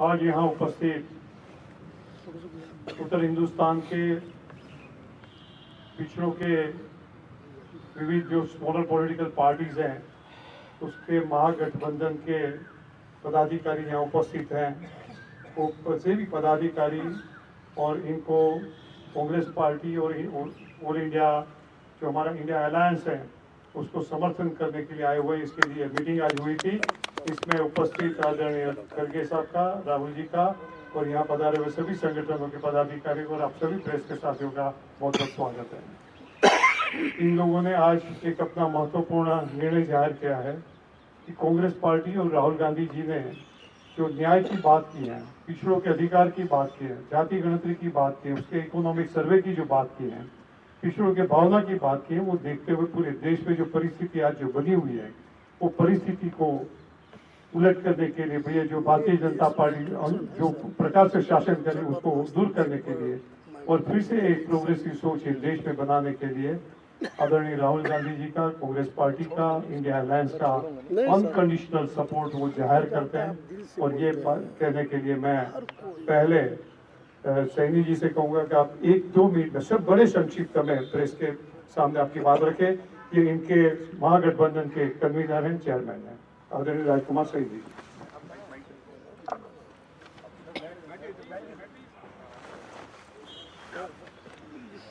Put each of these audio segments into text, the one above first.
आज यहाँ उपस्थित उत्तर हिंदुस्तान के पिछड़ों के विविध जो स्मॉलर पॉलिटिकल पार्टीज हैं उसके महागठबंधन के पदाधिकारी यहाँ उपस्थित हैं। वो सभी पदाधिकारी और इनको कांग्रेस पार्टी और ऑल इंडिया जो हमारा इंडिया अलायंस है उसको समर्थन करने के लिए आए हुए, इसके लिए मीटिंग आज हुई थी। इसमें उपस्थित आदरणीय खड़गे साहब का, राहुल जी का और यहाँ पधारे हुए सभी संगठनों के पदाधिकारी और आप सभी प्रेस के साथियों का बहुत बहुत स्वागत है। इन लोगों ने आज एक अपना महत्वपूर्ण निर्णय जाहिर किया है कि कांग्रेस पार्टी और राहुल गांधी जी ने जो न्याय की बात की है, पिछड़ों के अधिकार की बात की है, जाति गणतरी की बात की है, उसके इकोनॉमिक सर्वे की जो बात की है, पिछड़ों के भावना की बात की है, वो देखते हुए पूरे देश में जो परिस्थिति आज जो बनी हुई है वो परिस्थिति को उलट करने के लिए, भैया जो भारतीय जनता पार्टी जो प्रकार से शासन करे उसको दूर करने के लिए और फिर से एक प्रोग्रेसिव सोच देश में बनाने के लिए आदरणीय राहुल गांधी जी का, कांग्रेस पार्टी का, इंडिया अलायंस का अनकंडीशनल सपोर्ट वो जाहिर करते हैं। और ये कहने के लिए मैं पहले सैनी जी से कहूंगा कि आप 1-2 मिनट में सब बड़े संक्षिप्त में प्रेस के सामने आपकी बात रखें। ये इनके महागठबंधन के कन्वीनर हैं, चेयरमैन हैं, आदरणीय राजकुमार सैनी जी।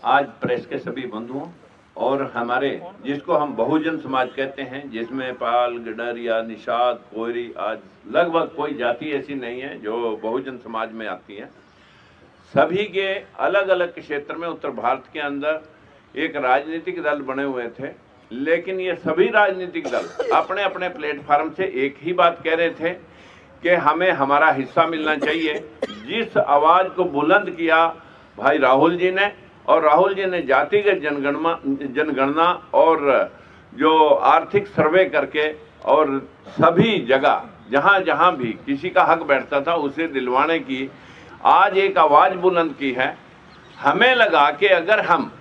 आज प्रेस के सभी बंधुओं और हमारे जिसको हम बहुजन समाज कहते हैं, जिसमें पाल, गडरिया, निषाद, कोयरी, आज लगभग कोई जाति ऐसी नहीं है जो बहुजन समाज में आती है। सभी के अलग अलग क्षेत्र में उत्तर भारत के अंदर एक राजनीतिक दल बने हुए थे, लेकिन ये सभी राजनीतिक दल अपने अपने प्लेटफार्म से एक ही बात कह रहे थे कि हमें हमारा हिस्सा मिलना चाहिए। जिस आवाज को बुलंद किया भाई राहुल जी ने, और राहुल जी ने जातिगत जनगणना और जो आर्थिक सर्वे करके और सभी जगह जहां जहां भी किसी का हक बैठता था उसे दिलवाने की आज एक आवाज बुलंद की है। हमें लगा कि अगर हम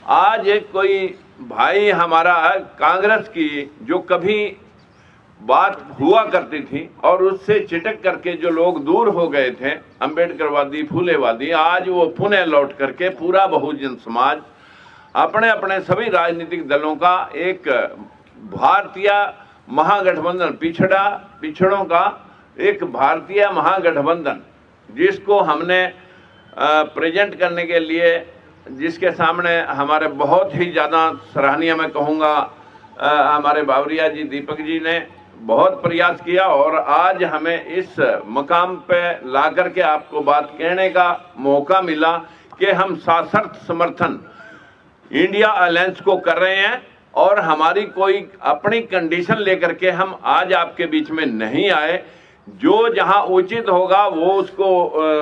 आज एक कोई भाई हमारा कांग्रेस की जो कभी बात हुआ करती थी और उससे चिटक करके जो लोग दूर हो गए थे, अंबेडकरवादी, फूलेवादी, आज वो पुनः लौट करके पूरा बहुजन समाज अपने अपने सभी राजनीतिक दलों का एक भारतीय महागठबंधन, पिछड़ों का एक भारतीय महागठबंधन जिसको हमने प्रेजेंट करने के लिए, जिसके सामने हमारे बहुत ही ज़्यादा सराहनीय मैं कहूँगा हमारे बावरिया जी, दीपक जी ने बहुत प्रयास किया और आज हमें इस मकाम पे ला करके आपको बात कहने का मौका मिला कि हम सशर्त समर्थन इंडिया अलायंस को कर रहे हैं और हमारी कोई अपनी कंडीशन लेकर के हम आज आपके बीच में नहीं आए। जो जहां उचित होगा वो उसको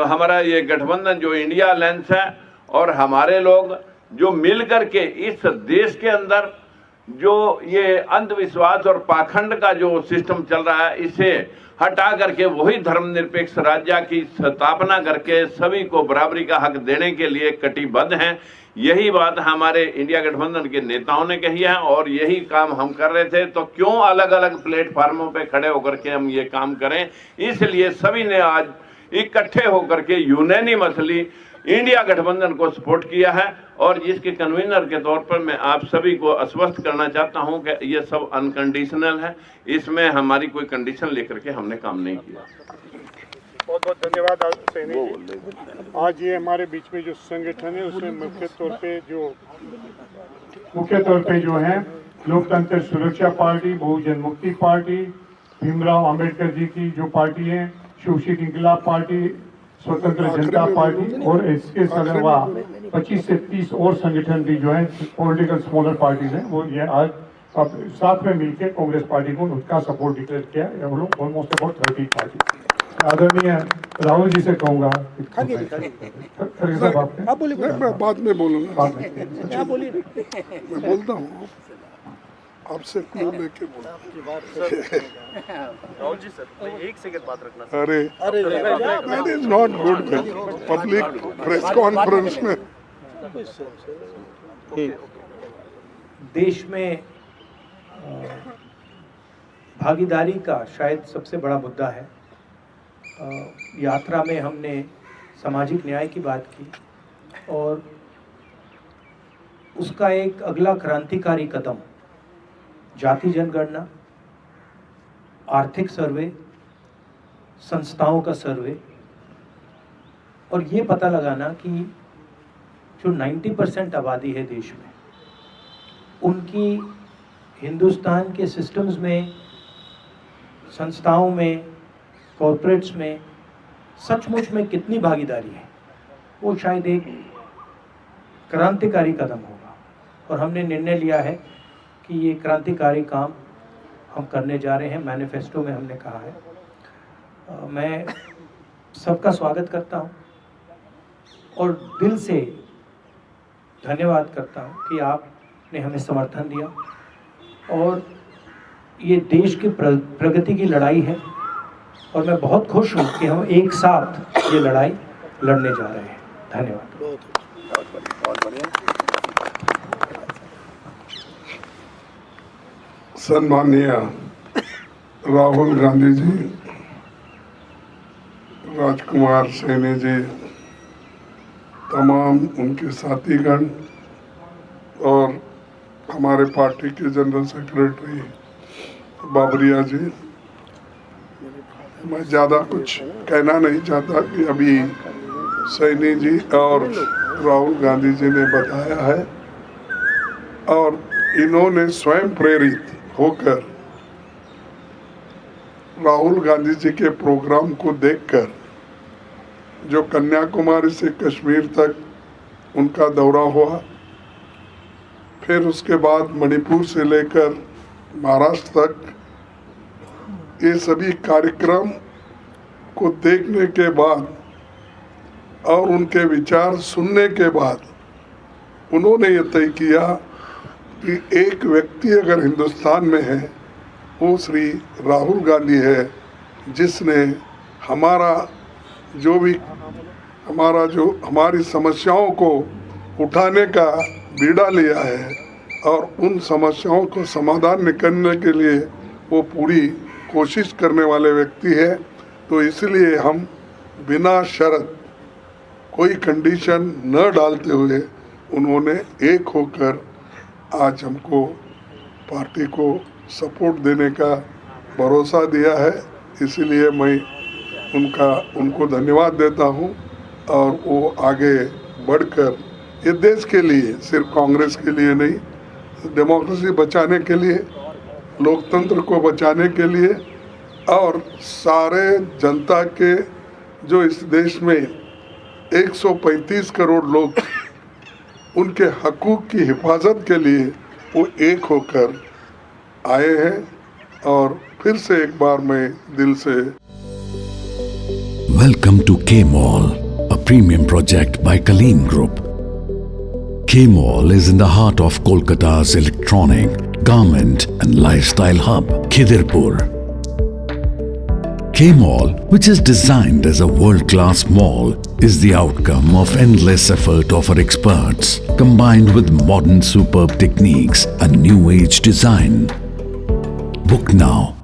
हमारा ये गठबंधन जो इंडिया अलायंस है और हमारे लोग जो मिल करके इस देश के अंदर जो ये अंधविश्वास और पाखंड का जो सिस्टम चल रहा है इसे हटा करके वही धर्मनिरपेक्ष राज्य की स्थापना करके सभी को बराबरी का हक देने के लिए कटिबद्ध हैं। यही बात हमारे इंडिया गठबंधन के नेताओं ने कही है और यही काम हम कर रहे थे। तो क्यों अलग अलग प्लेटफार्मों पे खड़े होकर के हम ये काम करें, इसलिए सभी ने आज इकट्ठे होकर के यूनानिमसली इंडिया गठबंधन को सपोर्ट किया है। और जिसके कन्वीनर के तौर पर मैं आप सभी को आश्वस्त करना चाहता हूं कि ये सब अनकंडीशनल है, इसमें हमारी कोई कंडीशन लेकर के हमने काम नहीं किया। बहुत बहुत धन्यवाद सैनी जी। आज ये हमारे बीच में जो संगठन है उसमें मुख्य तौर पे जो है लोकतंत्र सुरक्षा पार्टी, बहुजन मुक्ति पार्टी, भीमराव अंबेडकर जी की जो पार्टी है, शिवशिक इंकलाब पार्टी, स्वतंत्र जनता पार्टी और इसके अलावा 25 से 30 और संगठन भी जो है पॉलिटिकल स्मॉलर पार्टीज हैं, वो ये आज अब साथ में मिलकर कांग्रेस पार्टी को उनका सपोर्ट डिक्लेयर किया है। हम लोग ऑलमोस्ट अबाउट 30 पार्टी। आदरणीय राहुल जी से कहूंगा आप बोलिए, मैं बाद में बोलूंगा, आप बोलिए, मैं बोलता हूँ आपसे क्यों लेके राहुल जी सर, एक सेकंड बात रखना। अरे that is not good public press conference में। देश में भागीदारी का शायद सबसे बड़ा मुद्दा है यात्रा में हमने सामाजिक न्याय की बात की और उसका एक अगला क्रांतिकारी कदम जाति जनगणना, आर्थिक सर्वे, संस्थाओं का सर्वे और ये पता लगाना कि जो 90% आबादी है देश में, उनकी हिंदुस्तान के सिस्टम्स में, संस्थाओं में, कॉर्पोरेट्स में सचमुच में कितनी भागीदारी है, वो शायद एक क्रांतिकारी कदम होगा। और हमने निर्णय लिया है कि ये क्रांतिकारी काम हम करने जा रहे हैं, मैनिफेस्टो में हमने कहा है। मैं सबका स्वागत करता हूँ और दिल से धन्यवाद करता हूँ कि आपने हमें समर्थन दिया और ये देश की प्रगति की लड़ाई है और मैं बहुत खुश हूँ कि हम एक साथ ये लड़ाई लड़ने जा रहे हैं। धन्यवाद। सम्माननीय राहुल गांधी जी, राजकुमार सैनी जी, तमाम उनके साथीगण और हमारे पार्टी के जनरल सेक्रेटरी बाबरिया जी, मैं ज़्यादा कुछ कहना नहीं चाहता कि अभी सैनी जी और राहुल गांधी जी ने बताया है और इन्होंने स्वयं प्रेरित होकर राहुल गांधी जी के प्रोग्राम को देखकर, जो कन्याकुमारी से कश्मीर तक उनका दौरा हुआ, फिर उसके बाद मणिपुर से लेकर महाराष्ट्र तक, ये सभी कार्यक्रम को देखने के बाद और उनके विचार सुनने के बाद उन्होंने ये तय किया कि एक व्यक्ति अगर हिंदुस्तान में है वो श्री राहुल गांधी है, जिसने हमारी समस्याओं को उठाने का बीड़ा लिया है और उन समस्याओं को समाधान निकालने के लिए वो पूरी कोशिश करने वाले व्यक्ति है। तो इसलिए हम बिना शर्त कोई कंडीशन न डालते हुए उन्होंने एक होकर आज हमको पार्टी को सपोर्ट देने का भरोसा दिया है। इसलिए मैं उनको धन्यवाद देता हूं और वो आगे बढ़कर ये देश के लिए, सिर्फ कांग्रेस के लिए नहीं, डेमोक्रेसी बचाने के लिए, लोकतंत्र को बचाने के लिए और सारे जनता के, जो इस देश में 135 करोड़ लोग, उनके हकूक़ की हिफाजत के लिए वो एक होकर आए हैं। और फिर से एक बार मैं दिल से Welcome to K-Mall, a premium project by Kaleen Group. K-Mall is in the heart of Kolkata's electronic, garment and lifestyle hub, Khidirpur. K-Mall, which is designed as a world-class mall, is the outcome of endless effort of our experts, combined with modern superb techniques and new age design. Book now